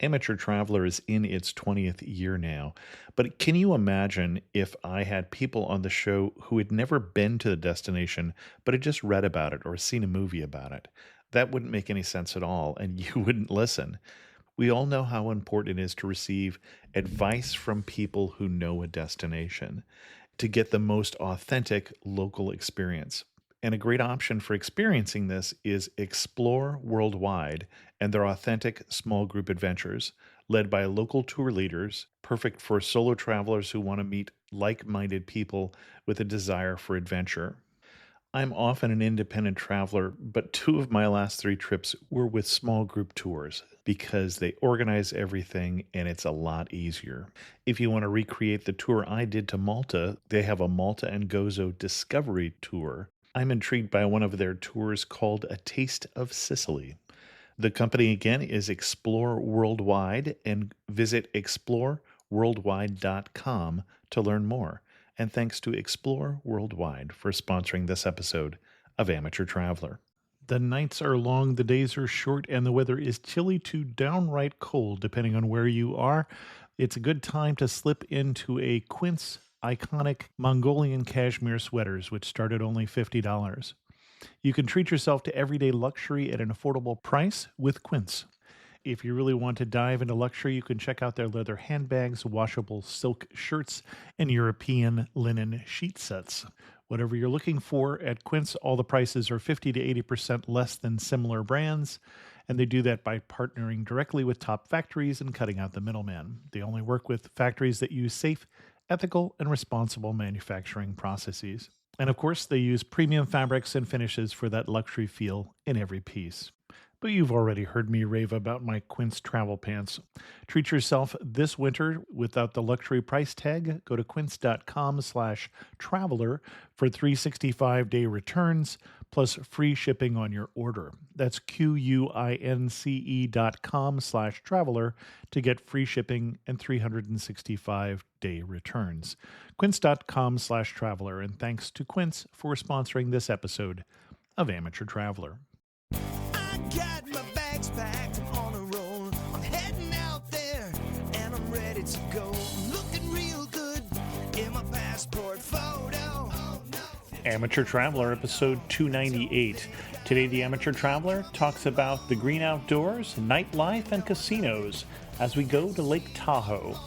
Amateur Traveler is in its 20th year now, but can you imagine if I had people on the show who had never been to the destination but had just read about it or seen a movie about it? That wouldn't make any sense at all, and you wouldn't listen. We all know how important it is to receive advice from people who know a destination to get the most authentic local experience. And a great option for experiencing this is Explore Worldwide and their authentic small group adventures, led by local tour leaders, perfect for solo travelers who want to meet like minded people with a desire for adventure. I'm often an independent traveler, but two of my last three trips were with small group tours because they organize everything and it's a lot easier. If you want to recreate the tour I did to Malta, they have a Malta and Gozo Discovery Tour. I'm intrigued by one of their tours called A Taste of Sicily. The company again is Explore Worldwide, and visit exploreworldwide.com to learn more. And thanks to Explore Worldwide for sponsoring this episode of Amateur Traveler. The nights are long, the days are short, and the weather is chilly to downright cold, depending on where you are. It's a good time to slip into a Quince iconic Mongolian cashmere sweaters, which start at only $50. You can treat yourself to everyday luxury at an affordable price with Quince. If you really want to dive into luxury, you can check out their leather handbags, washable silk shirts, and European linen sheet sets. Whatever you're looking for at Quince, all the prices are 50 to 80% less than similar brands, and they do that by partnering directly with top factories and cutting out the middleman. They only work with factories that use safe, ethical, and responsible manufacturing processes. And of course, they use premium fabrics and finishes for that luxury feel in every piece. But you've already heard me rave about my Quince travel pants. Treat yourself this winter without the luxury price tag. Go to quince.com/traveler for 365-day returns plus free shipping on your order. That's QUINCE.com/traveler to get free shipping and 365-day returns. Quince.com/traveler. And thanks to Quince for sponsoring this episode of Amateur Traveler. Got my bags packed, I'm on a roll. I'm heading out there and I'm ready to go. Looking real good in my passport photo. Amateur Traveler, episode 298. Today, the Amateur Traveler talks about the green outdoors, nightlife, and casinos as we go to Lake Tahoe.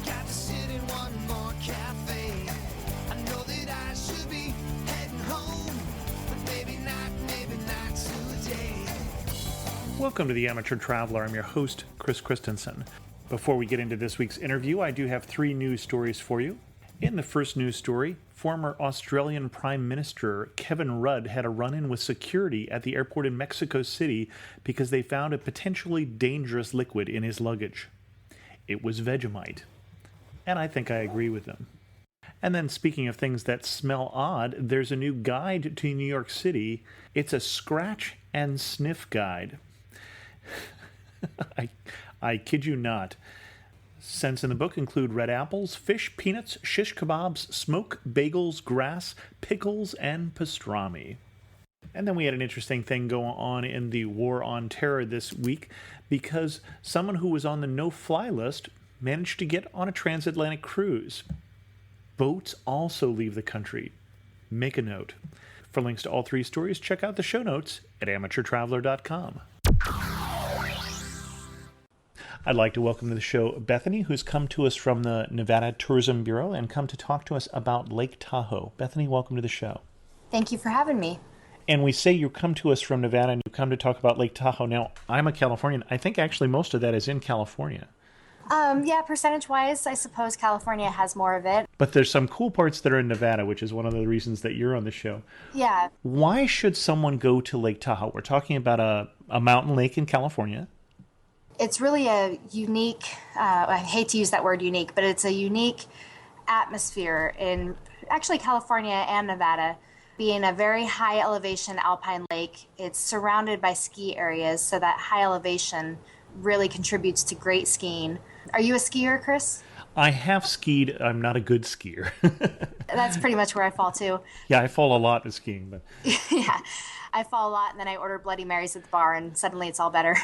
Got to sit in one more cafe. I know that I should be heading home, but maybe not today. Welcome to the Amateur Traveler. I'm your host, Chris Christensen. Before we get into this week's interview, I do have three news stories for you. In the first news story, former Australian Prime Minister Kevin Rudd had a run-in with security at the airport in Mexico City because they found a potentially dangerous liquid in his luggage. It was Vegemite. And I think I agree with him. And then speaking of things that smell odd, there's a new guide to New York City. It's a scratch and sniff guide. I kid you not. Scents in the book include red apples, fish, peanuts, shish kebabs, smoke, bagels, grass, pickles, and pastrami. And then we had an interesting thing go on in the War on Terror this week because someone who was on the no-fly list managed to get on a transatlantic cruise. Boats also leave the country. Make a note. For links to all three stories, check out the show notes at amateurtraveler.com. I'd like to welcome to the show Bethany, who's come to us from the Nevada Tourism Bureau and come to talk to us about Lake Tahoe. Bethany, welcome to the show. Thank you for having me. And we say you come to us from Nevada and you come to talk about Lake Tahoe. Now, I'm a Californian. I think actually most of that is in California. Yeah, percentage-wise, I suppose California has more of it. But there's some cool parts that are in Nevada, which is one of the reasons that you're on the show. Yeah. Why should someone go to Lake Tahoe? We're talking about a mountain lake in California. It's really a unique, I hate to use that word unique, but it's a unique atmosphere in actually California and Nevada. Being a very high elevation alpine lake, it's surrounded by ski areas, so that high elevation really contributes to great skiing. Are you a skier, Chris? I have skied. I'm not a good skier. That's pretty much where I fall too. Yeah, I fall a lot with skiing. But Yeah, I fall a lot and then I order Bloody Marys at the bar and suddenly it's all better.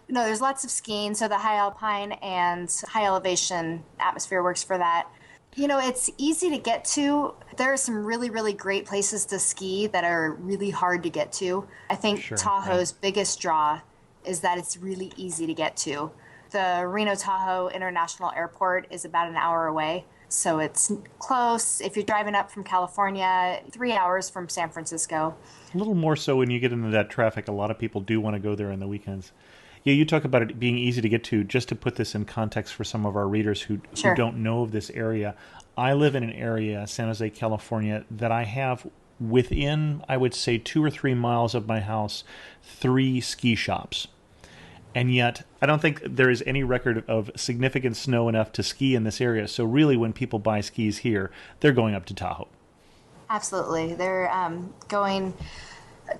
No, there's lots of skiing, so the high alpine and high elevation atmosphere works for that. It's easy to get to. There are some really, really great places to ski that are really hard to get to. I think Sure, right. Tahoe's biggest draw is that it's really easy to get to. The Reno Tahoe International Airport is about an hour away, so it's close. If you're driving up from California, 3 hours from San Francisco. A little more so when you get into that traffic. A lot of people do want to go there on the weekends. Yeah, you talk about it being easy to get to. Just to put this in context for some of our readers who Sure. don't know of this area, I live in an area, San Jose, California, that I have within, I would say, 2 or 3 miles of my house, 3 ski shops. And yet, I don't think there is any record of significant snow enough to ski in this area. So really, when people buy skis here, they're going up to Tahoe. Absolutely. They're going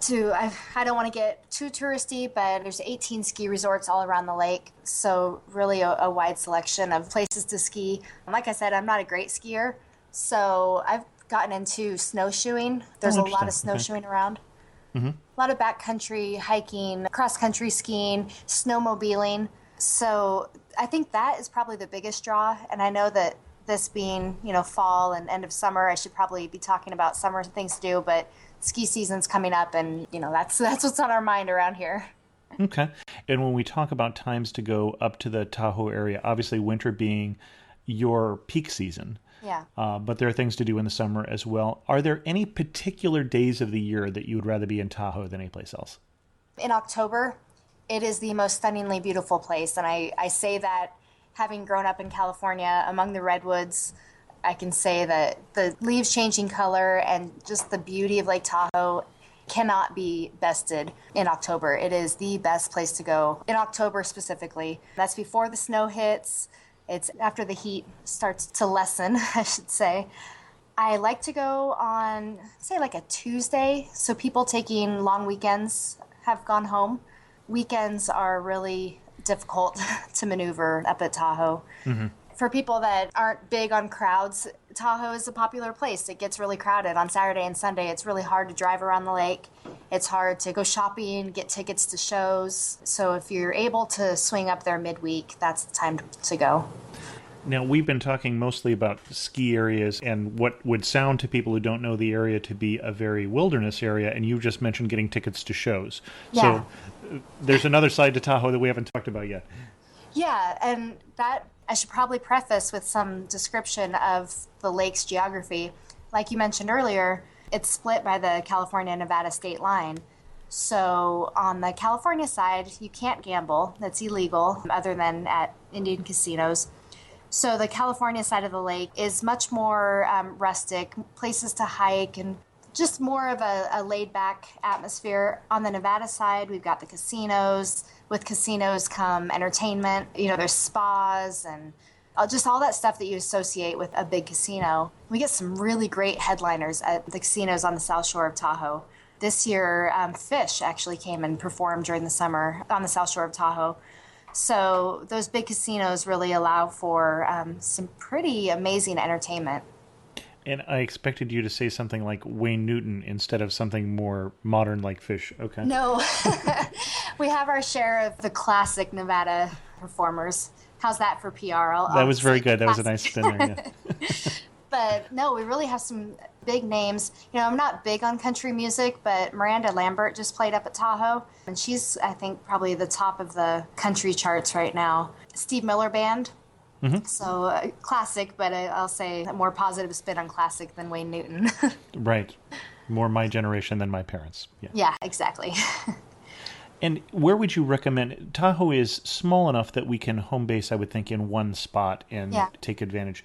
to, I don't want to get too touristy, but there's 18 ski resorts all around the lake. So, really, a wide selection of places to ski. Like I said, I'm not a great skier. So, I've gotten into snowshoeing. There's Oh, a lot of interesting. Okay. snowshoeing around. A lot of backcountry hiking, cross country skiing, snowmobiling. So I think that is probably the biggest draw. And I know that this being, fall and end of summer, I should probably be talking about summer things to do, but ski season's coming up and, that's what's on our mind around here. Okay. And when we talk about times to go up to the Tahoe area, obviously winter being your peak season, Yeah. but there are things to do in the summer as well. Are there any particular days of the year that you would rather be in Tahoe than anyplace else? In October, it is the most stunningly beautiful place. And I say that having grown up in California among the redwoods, I can say that the leaves changing color and just the beauty of Lake Tahoe cannot be bested in October. It is the best place to go in October specifically. That's before the snow hits. It's after the heat starts to lessen, I should say. I like to go on, say, like a Tuesday. So people taking long weekends have gone home. Weekends are really difficult to maneuver up at Tahoe. For people that aren't big on crowds, Tahoe is a popular place. It gets really crowded on Saturday and Sunday. It's really hard to drive around the lake. It's hard to go shopping, get tickets to shows. So if you're able to swing up there midweek, that's the time to go. Now, we've been talking mostly about ski areas and what would sound to people who don't know the area to be a very wilderness area, and you just mentioned getting tickets to shows. Yeah. So there's another side to Tahoe that we haven't talked about yet. Yeah, and that I should probably preface with some description of the lake's geography. Like you mentioned earlier, it's split by the California-Nevada state line. So on the California side, you can't gamble. That's illegal, other than at Indian casinos. So the California side of the lake is much more rustic, places to hike, and just more of a laid-back atmosphere. On the Nevada side, we've got the casinos. With casinos come entertainment. There's spas and just all that stuff that you associate with a big casino. We get some really great headliners at the casinos on the South Shore of Tahoe. This year, Fish actually came and performed during the summer on the South Shore of Tahoe. So those big casinos really allow for some pretty amazing entertainment. And I expected you to say something like Wayne Newton instead of something more modern like Fish. Okay. No, we have our share of the classic Nevada performers. How's that for PR? That was very good. That was a classic. nice spin there. Yeah. But no, we really have some big names. I'm not big on country music, but Miranda Lambert just played up at Tahoe, and she's, I think, probably the top of the country charts right now. Steve Miller Band. So classic, but I'll say a more positive spin on classic than Wayne Newton. Right. More my generation than my parents. Yeah. Yeah, exactly. And where would you recommend? Tahoe is small enough that we can home base, I would think, in one spot and Yeah. take advantage.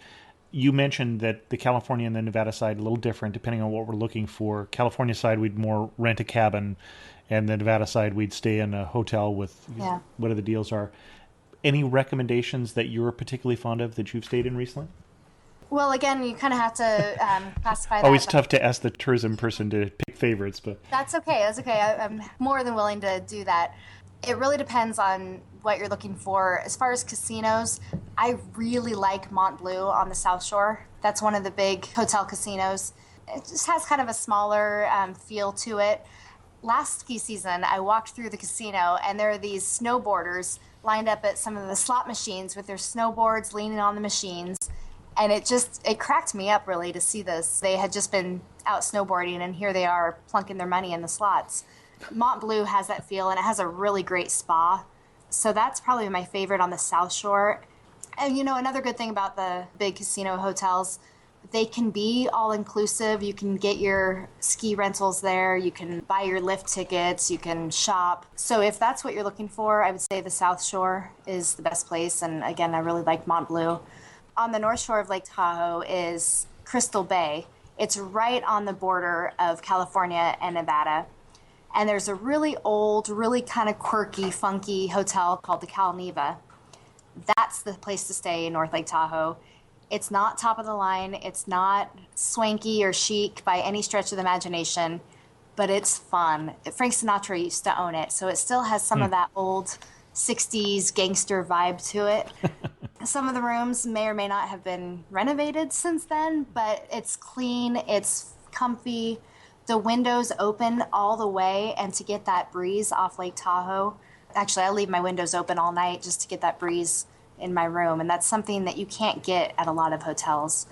You mentioned that the California and the Nevada side a little different depending on what we're looking for. California side, we'd more rent a cabin, and the Nevada side, we'd stay in a hotel with Yeah. whatever the deals are. Any recommendations that you're particularly fond of that you've stayed in recently? Well, again, you kind of have to classify that. Always tough to ask the tourism person to pick favorites, but That's okay. That's okay. I'm more than willing to do that. It really depends on what you're looking for. As far as casinos, I really like Mont Bleu on the South Shore. That's one of the big hotel casinos. It just has kind of a smaller feel to it. Last ski season, I walked through the casino and there are these snowboarders lined up at some of the slot machines with their snowboards leaning on the machines. And it cracked me up really to see this. They had just been out snowboarding and here they are plunking their money in the slots. Mont Bleu has that feel and it has a really great spa. So that's probably my favorite on the South Shore. And another good thing about the big casino hotels, they can be all inclusive. You can get your ski rentals there. You can buy your lift tickets. You can shop. So if that's what you're looking for, I would say the South Shore is the best place. And again, I really like Mont Bleu. On the North Shore of Lake Tahoe is Crystal Bay. It's right on the border of California and Nevada. And there's a really old, really kind of quirky, funky hotel called the Cal Neva. That's the place to stay in North Lake Tahoe. It's not top of the line. It's not swanky or chic by any stretch of the imagination, but it's fun. Frank Sinatra used to own it, so it still has some of that old 60s gangster vibe to it. Some of the rooms may or may not have been renovated since then, but it's clean, it's comfy. The windows open all the way, and to get that breeze off Lake Tahoe, actually, I leave my windows open all night just to get that breeze in my room, and that's something that you can't get at a lot of hotels.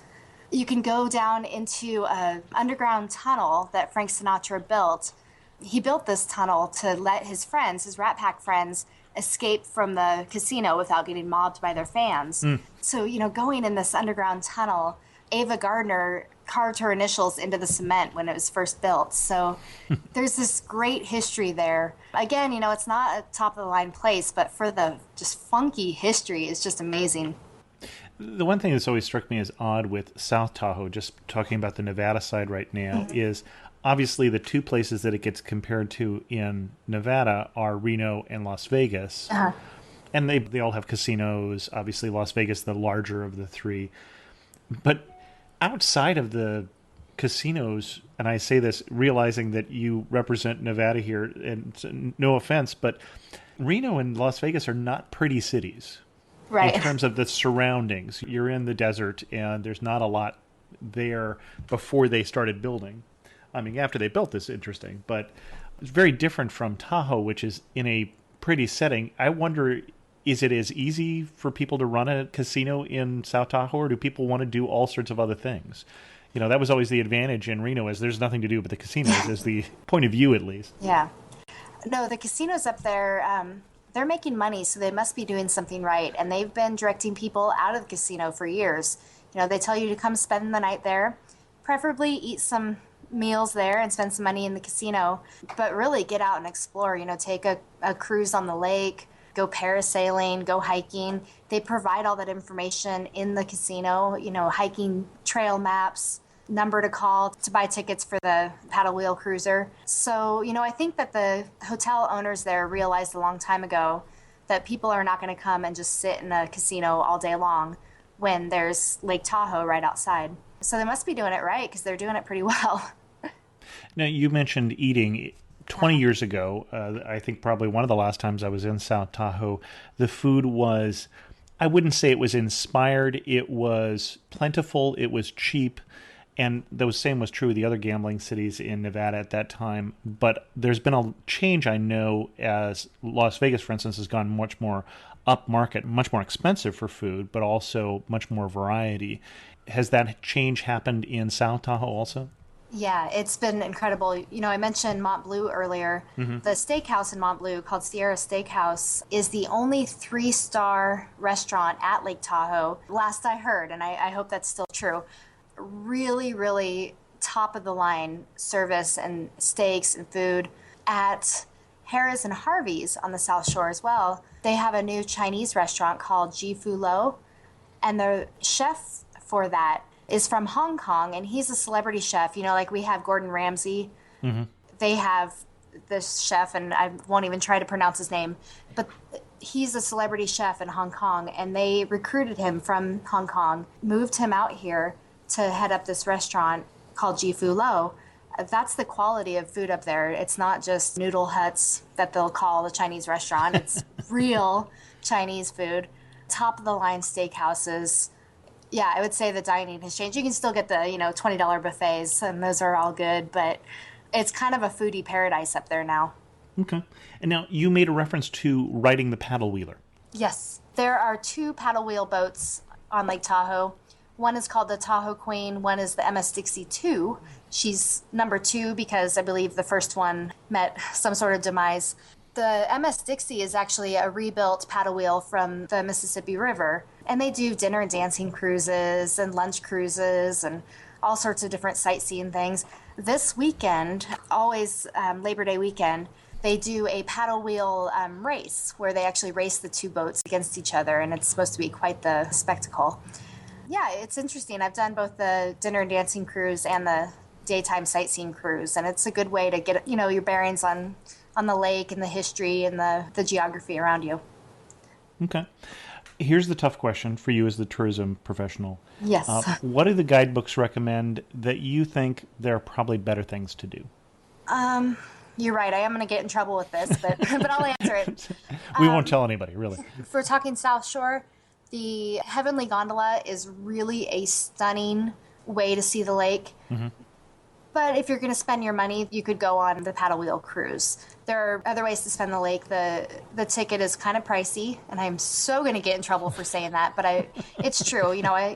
You can go down into an underground tunnel that Frank Sinatra built. He built this tunnel to let his friends, his Rat Pack friends, escape from the casino without getting mobbed by their fans. So, going in this underground tunnel, Ava Gardner carved her initials into the cement when it was first built. So there's this great history there. Again, it's not a top of the line place, but for the just funky history, it's just amazing. The one thing that's always struck me as odd with South Tahoe, just talking about the Nevada side right now, is obviously the two places that it gets compared to in Nevada are Reno and Las Vegas. And they all have casinos. Obviously, Las Vegas, the larger of the three. But outside of the casinos, and I say this realizing that you represent Nevada here, and no offense, but Reno and Las Vegas are not pretty cities. Right. In terms of the surroundings. You're in the desert, and there's not a lot there before they started building. I mean, after they built this, interesting, but it's very different from Tahoe, which is in a pretty setting. I wonder, is it as easy for people to run a casino in South Tahoe, or do people want to do all sorts of other things? That was always the advantage in Reno, is there's nothing to do but the casinos, is the point of view at least. Yeah. No, the casinos up there, they're making money, so they must be doing something right. And they've been directing people out of the casino for years. They tell you to come spend the night there, preferably eat some meals there and spend some money in the casino, but really get out and explore, take a cruise on the lake, go parasailing, go hiking. They provide all that information in the casino, hiking trail maps, number to call to buy tickets for the paddle wheel cruiser. So, I think that the hotel owners there realized a long time ago that people are not going to come and just sit in a casino all day long when there's Lake Tahoe right outside. So they must be doing it right because they're doing it pretty well. Now, you mentioned eating. 20 years ago, I think probably one of the last times I was in South Tahoe, the food was, I wouldn't say it was inspired, it was plentiful, it was cheap, and the same was true of the other gambling cities in Nevada at that time. But there's been a change, I know, as Las Vegas, for instance, has gone much more upmarket, much more expensive for food, but also much more variety. Has that change happened in South Tahoe also? Yeah, it's been incredible. I mentioned Mont Bleu earlier. The steakhouse in Mont Bleu called Sierra Steakhouse is the only 3-star restaurant at Lake Tahoe, last I heard, and I hope that's still true. Really, really top of the line service and steaks and food. At Harrah's and Harvey's on the South Shore as well, they have a new Chinese restaurant called Ji Fu Lo, and the chef for that is from Hong Kong, and he's a celebrity chef. Like we have Gordon Ramsay. They have this chef, and I won't even try to pronounce his name, but he's a celebrity chef in Hong Kong, and they recruited him from Hong Kong, moved him out here to head up this restaurant called Ji Fu Lo. That's the quality of food up there. It's not just noodle huts that they'll call a Chinese restaurant. It's real Chinese food, top of the line steakhouses. Yeah, I would say the dining has changed. You can still get the, $20 buffets, and those are all good. But It's kind of a foodie paradise up there now. Okay. And now you made a reference to riding the paddle wheeler. Yes, there are two paddle wheel boats on Lake Tahoe. One is called the Tahoe Queen, one is the MS Dixie 2. She's number 2 because I believe the first one met some sort of demise. The MS Dixie is actually a rebuilt paddle wheel from the Mississippi River, and they do dinner and dancing cruises and lunch cruises and all sorts of different sightseeing things. This weekend, always Labor Day weekend, they do a paddle wheel race where they actually race the two boats against each other, and it's supposed to be quite the spectacle. Yeah, it's interesting. I've done both the dinner and dancing cruise and the daytime sightseeing cruise, and it's a good way to get your bearings on the lake and the history and the geography around you. Okay. Here's the tough question for you as the tourism professional. Yes. What do the guidebooks recommend that you think there are probably better things to do? You're right. I am going to get in trouble with this, but but I'll answer it. We won't tell anybody, really. If we're talking South Shore, the Heavenly Gondola is really a stunning way to see the lake. Mm-hmm. But if you're going to spend your money, you could go on the paddle wheel cruise. There are other ways to spend the lake. The ticket is kind of pricey, and I'm so going to get in trouble for saying that, but it's true.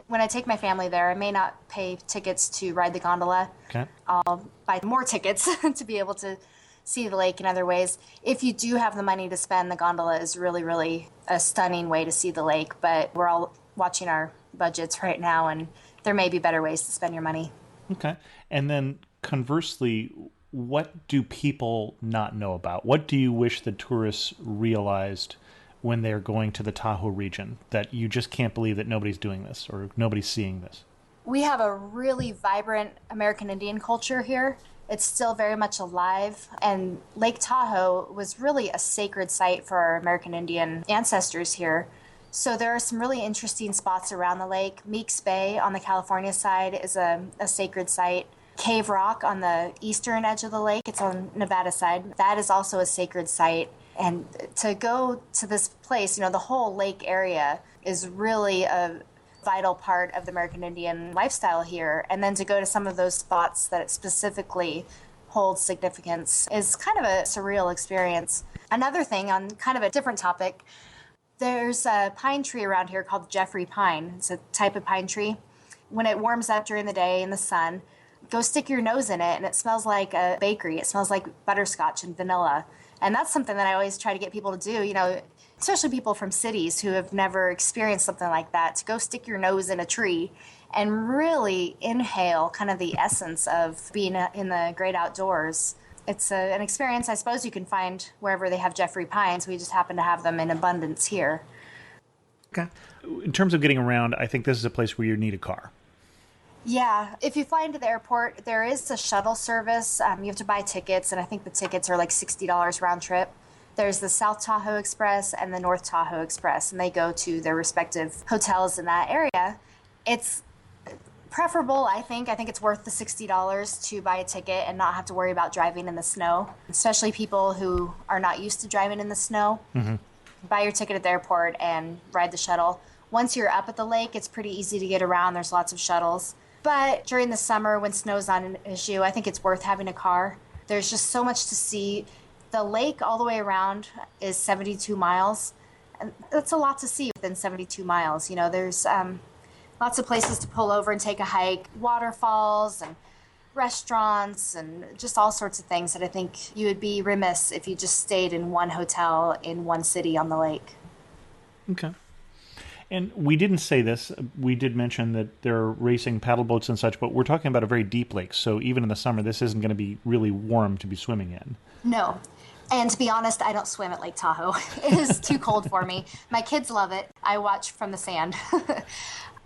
When I take my family there, I may not pay tickets to ride the gondola. Okay. I'll buy more tickets to be able to see the lake in other ways. If you do have the money to spend, the gondola is really, really a stunning way to see the lake, but we're all watching our budgets right now, and there may be better ways to spend your money. Okay. And then conversely, what do people not know about? What do you wish the tourists realized when they're going to the Tahoe region that you just can't believe that nobody's doing this or nobody's seeing this? We have a really vibrant American Indian culture here. It's still very much alive, and Lake Tahoe was really a sacred site for our American Indian ancestors here. So there are some really interesting spots around the lake. Meeks Bay on the California side is a sacred site. Cave Rock on the eastern edge of the lake, it's on Nevada side. That is also a sacred site. And to go to this place, the whole lake area is really a vital part of the American Indian lifestyle here. And then to go to some of those spots that specifically hold significance is kind of a surreal experience. Another thing on kind of a different topic, there's a pine tree around here called Jeffrey pine. It's a type of pine tree. When it warms up during the day in the sun, go stick your nose in it, and it smells like a bakery. It smells like butterscotch and vanilla. And that's something that I always try to get people to do, especially people from cities who have never experienced something like that, to go stick your nose in a tree and really inhale kind of the essence of being in the great outdoors. It's an experience I suppose you can find wherever they have Jeffrey pines. We just happen to have them in abundance here. Okay. In terms of getting around, I think this is a place where you need a car. Yeah, if you fly into the airport, there is a shuttle service. You have to buy tickets, and I think the tickets are like $60 round trip. There's the South Tahoe Express and the North Tahoe Express, and they go to their respective hotels in that area. It's preferable, I think. I think it's worth the $60 to buy a ticket and not have to worry about driving in the snow, especially people who are not used to driving in the snow. Mm-hmm. Buy your ticket at the airport and ride the shuttle. Once you're up at the lake, it's pretty easy to get around. There's lots of shuttles. But during the summer, when snow's not an issue, I think it's worth having a car. There's just so much to see. The lake all the way around is 72 miles. And that's a lot to see within 72 miles. There's lots of places to pull over and take a hike, waterfalls and restaurants and just all sorts of things that I think you would be remiss if you just stayed in one hotel in one city on the lake. Okay. And we didn't say this. We did mention that there are racing paddle boats and such, but we're talking about a very deep lake. So even in the summer, this isn't going to be really warm to be swimming in. No. And to be honest, I don't swim at Lake Tahoe. It is too cold for me. My kids love it. I watch from the sand.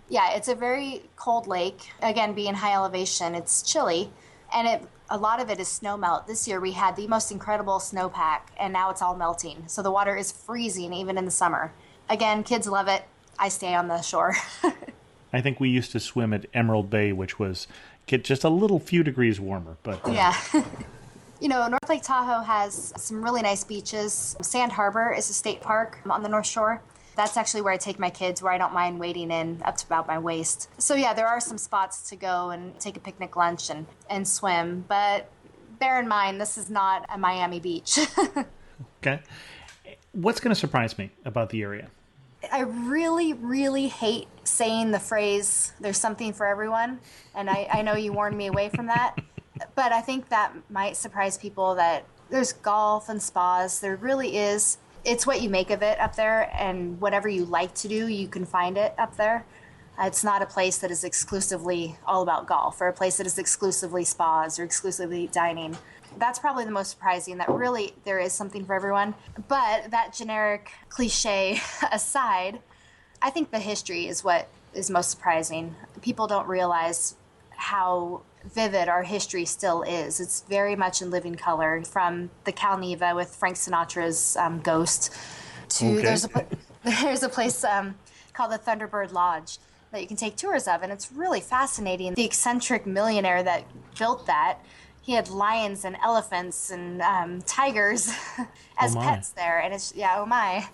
Yeah, it's a very cold lake. Again, being high elevation, it's chilly. And a lot of it is snow melt. This year we had the most incredible snowpack, and now it's all melting. So the water is freezing even in the summer. Again, kids love it. I stay on the shore. I think we used to swim at Emerald Bay, which was just a little few degrees warmer. But yeah. North Lake Tahoe has some really nice beaches. Sand Harbor is a state park on the North Shore. That's actually where I take my kids, where I don't mind wading in up to about my waist. So yeah, there are some spots to go and take a picnic lunch and swim. But bear in mind, this is not a Miami beach. Okay. What's going to surprise me about the area? I really, really hate saying the phrase, there's something for everyone. And I know you warned me away from that. But I think that might surprise people that there's golf and spas. There really is. It's what you make of it up there. And whatever you like to do, you can find it up there. It's not a place that is exclusively all about golf or a place that is exclusively spas or exclusively dining. That's probably the most surprising, that really there is something for everyone. But that generic cliche aside, I think the history is what is most surprising. People don't realize how vivid our history still is. It's very much in living color, from the Cal Neva with Frank Sinatra's Ghost to there's a place called the Thunderbird Lodge that you can take tours of, and it's really fascinating. The eccentric millionaire that built that, he had lions and elephants and tigers as pets there, and it's, yeah, oh my.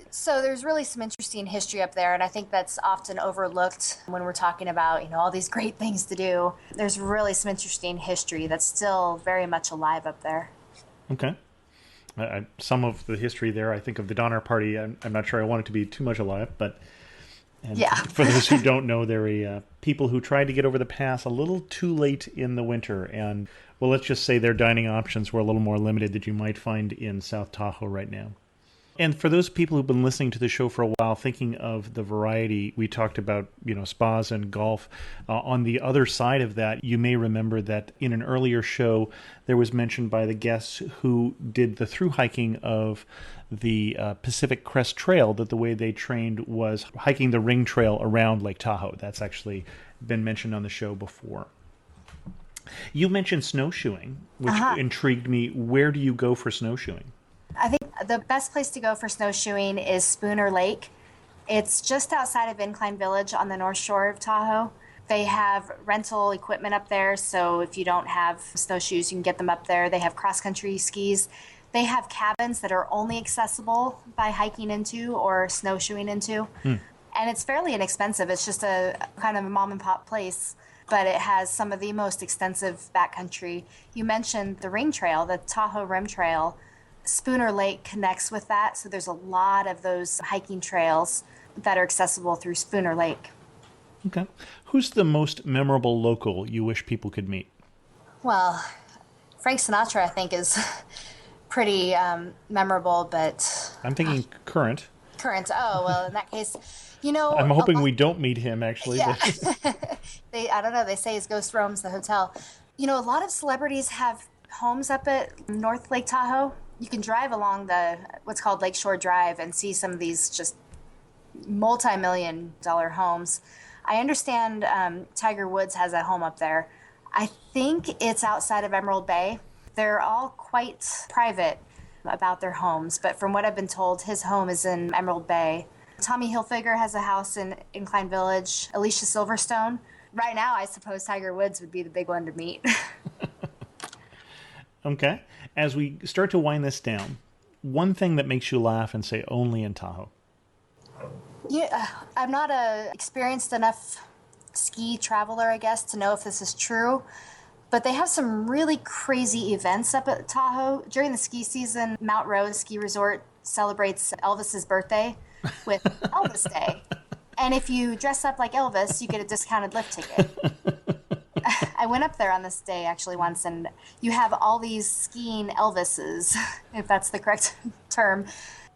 So there's really some interesting history up there, and I think that's often overlooked when we're talking about, all these great things to do. There's really some interesting history that's still very much alive up there. Okay. Some of the history there, I think of the Donner Party. I'm not sure I want it to be too much alive, but yeah. For those who don't know, they're people who tried to get over the pass a little too late in the winter, and well, let's just say their dining options were a little more limited than you might find in South Tahoe right now. And for those people who've been listening to the show for a while, thinking of the variety, we talked about, spas and golf. On the other side of that, you may remember that in an earlier show, there was mention by the guests who did the through hiking of the Pacific Crest Trail that the way they trained was hiking the ring trail around Lake Tahoe. That's actually been mentioned on the show before. You mentioned snowshoeing, which intrigued me. Where do you go for snowshoeing? I think the best place to go for snowshoeing is Spooner Lake. It's just outside of Incline Village on the north shore of Tahoe. They have rental equipment up there, so if you don't have snowshoes, you can get them up there. They have cross-country skis. They have cabins that are only accessible by hiking into or snowshoeing into. And it's fairly inexpensive. It's just a kind of a mom-and-pop place, but it has some of the most extensive backcountry. You mentioned the ring trail, the Tahoe Rim Trail. Spooner Lake connects with that, so there's a lot of those hiking trails that are accessible through Spooner Lake. Okay. Who's the most memorable local you wish people could meet? Well, Frank Sinatra, I think, is pretty memorable, but... I'm thinking current. Current. Oh, well, in that case, I'm hoping we don't meet him, actually. Yeah. I don't know, they say his ghost roams the hotel. A lot of celebrities have homes up at North Lake Tahoe. You can drive along what's called Lakeshore Drive and see some of these just multi-million-dollar homes. I understand Tiger Woods has a home up there. I think it's outside of Emerald Bay. They're all quite private about their homes, but from what I've been told, his home is in Emerald Bay. Tommy Hilfiger has a house in Incline Village. Alicia Silverstone. Right now, I suppose Tiger Woods would be the big one to meet. Okay. As we start to wind this down, one thing that makes you laugh and say only in Tahoe. Yeah, I'm not a experienced enough ski traveler, I guess, to know if this is true, but they have some really crazy events up at Tahoe. During the ski season, Mount Rose Ski Resort celebrates Elvis's birthday with Elvis Day. And if you dress up like Elvis, you get a discounted lift ticket. I went up there on this day actually once, and you have all these skiing Elvises, if that's the correct term.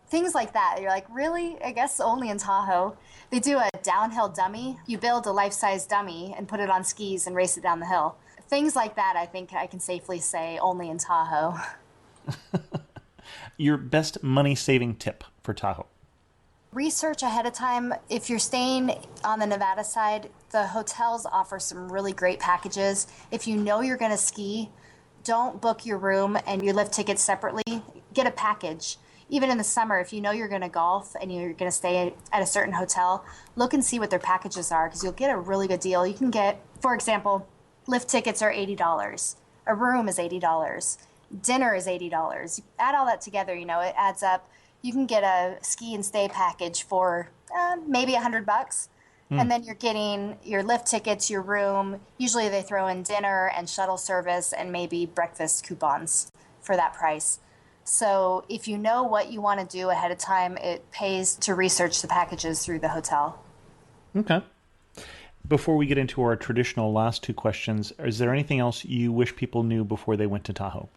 Things like that. You're like, really? I guess only in Tahoe. They do a downhill dummy. You build a life-size dummy and put it on skis and race it down the hill. Things like that, I think I can safely say only in Tahoe. Your best money-saving tip for Tahoe? Research ahead of time. If you're staying on the Nevada side, the hotels offer some really great packages. If you know you're going to ski, don't book your room and your lift tickets separately. Get a package. Even in the summer, if you know you're going to golf and you're going to stay at a certain hotel, look and see what their packages are, because you'll get a really good deal. You can get, for example, lift tickets are $80. A room is $80. Dinner is $80. Add all that together, it adds up. You can get a ski and stay package for maybe $100. And then you're getting your lift tickets, your room. Usually they throw in dinner and shuttle service and maybe breakfast coupons for that price. So if you know what you want to do ahead of time, it pays to research the packages through the hotel. Okay. Before we get into our traditional last two questions, is there anything else you wish people knew before they went to Tahoe?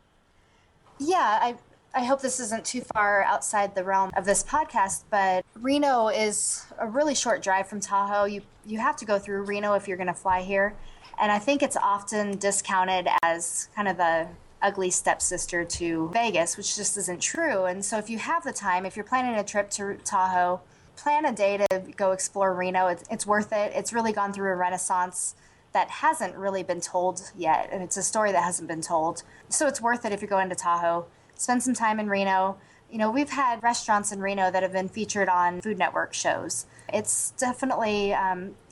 Yeah, I hope this isn't too far outside the realm of this podcast, but Reno is a really short drive from Tahoe. You have to go through Reno if you're going to fly here. And I think it's often discounted as kind of the ugly stepsister to Vegas, which just isn't true. And so if you have the time, if you're planning a trip to Tahoe, plan a day to go explore Reno. It's worth it. It's really gone through a renaissance that hasn't really been told yet. And it's a story that hasn't been told. So it's worth it if you're going to Tahoe. Spend some time in Reno. You know, we've had restaurants in Reno that have been featured on Food Network shows. It's definitely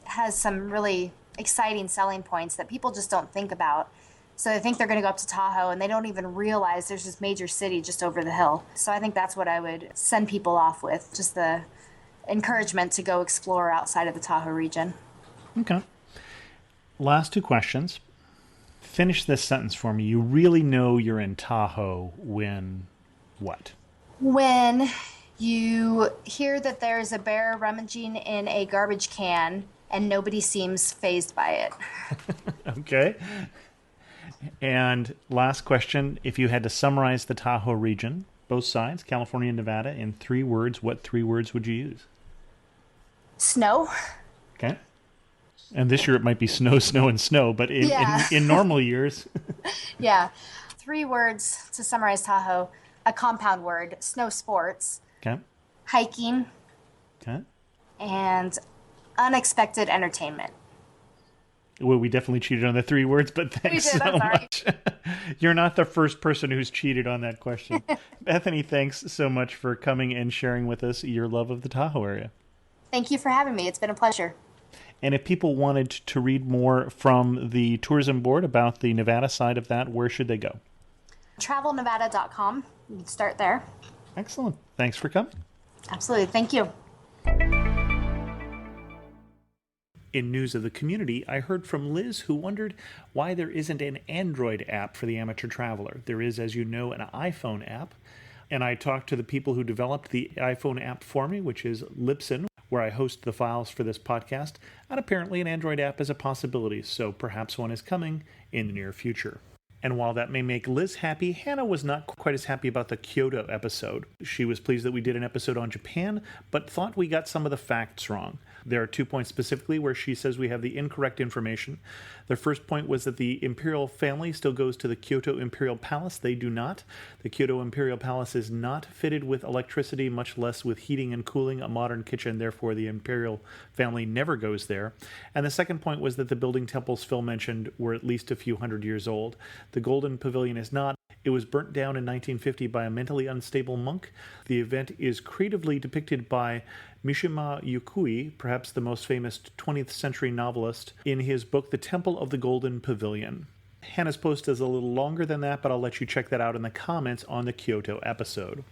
has some really exciting selling points that people just don't think about. So they think they're going to go up to Tahoe and they don't even realize there's this major city just over the hill. So I think that's what I would send people off with, just the encouragement to go explore outside of the Tahoe region. Okay. Last two questions. Finish this sentence for me. You really know you're in Tahoe when what? When you hear that there's a bear rummaging in a garbage can and nobody seems fazed by it. Okay. And last question. If you had to summarize the Tahoe region, both sides, California and Nevada, in 3 words, what 3 words would you use? Snow. Okay. And this year it might be snow, snow, and snow, but in normal years. Yeah. 3 words to summarize Tahoe. A compound word, snow sports, Okay. hiking, Okay. and unexpected entertainment. Well, we definitely cheated on the 3 words, but thanks We did, so I'm sorry. much. You're not the first person who's cheated on that question. Bethany, thanks so much for coming and sharing with us your love of the Tahoe area. Thank you for having me. It's been a pleasure. And if people wanted to read more from the tourism board about the Nevada side of that, where should they go? TravelNevada.com. You can start there. Excellent. Thanks for coming. Absolutely. Thank you. In news of the community, I heard from Liz, who wondered why there isn't an Android app for the amateur traveler. There is, as you know, an iPhone app. And I talked to the people who developed the iPhone app for me, which is Libsyn, where I host the files for this podcast. And apparently an Android app is a possibility, so perhaps one is coming in the near future. And while that may make Liz happy, Hannah was not quite as happy about the Kyoto episode. She was pleased that we did an episode on Japan, but thought we got some of the facts wrong. There are 2 points specifically where she says we have the incorrect information. The first point was that the imperial family still goes to the Kyoto Imperial Palace. They do not. The Kyoto Imperial Palace is not fitted with electricity, much less with heating and cooling, a modern kitchen. Therefore, the imperial family never goes there. And the second point was that the building temples Phil mentioned were at least a few hundred years old. The Golden Pavilion is not. It was burnt down in 1950 by a mentally unstable monk. The event is creatively depicted by Mishima Yukui, perhaps the most famous 20th century novelist, in his book The Temple of the Golden Pavilion. Hannah's post is a little longer than that, but I'll let you check that out in the comments on the Kyoto episode.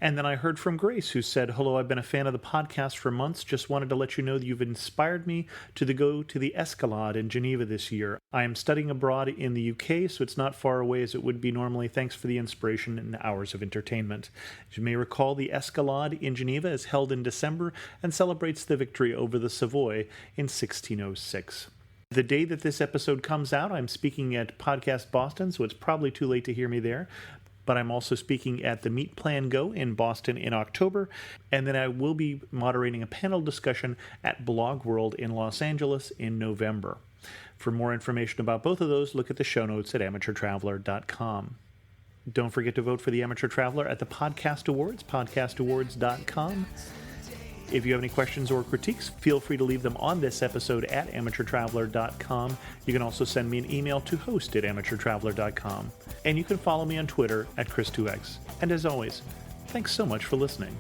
And then I heard from Grace, who said, "Hello, I've been a fan of the podcast for months. Just wanted to let you know that you've inspired me to go to the Escalade in Geneva this year. I am studying abroad in the UK, so it's not far away as it would be normally. Thanks for the inspiration and hours of entertainment." As you may recall, the Escalade in Geneva is held in December and celebrates the victory over the Savoy in 1606. The day that this episode comes out, I'm speaking at Podcast Boston, so it's probably too late to hear me there. But I'm also speaking at the Meet Plan Go in Boston in October, and then I will be moderating a panel discussion at Blog World in Los Angeles in November. For more information about both of those, look at the show notes at amateurtraveler.com. Don't forget to vote for the Amateur Traveler at the Podcast Awards, podcastawards.com. If you have any questions or critiques, feel free to leave them on this episode at amateurtraveler.com. You can also send me an email to host@amateurtraveler.com. And you can follow me on Twitter at Chris2X. And as always, thanks so much for listening.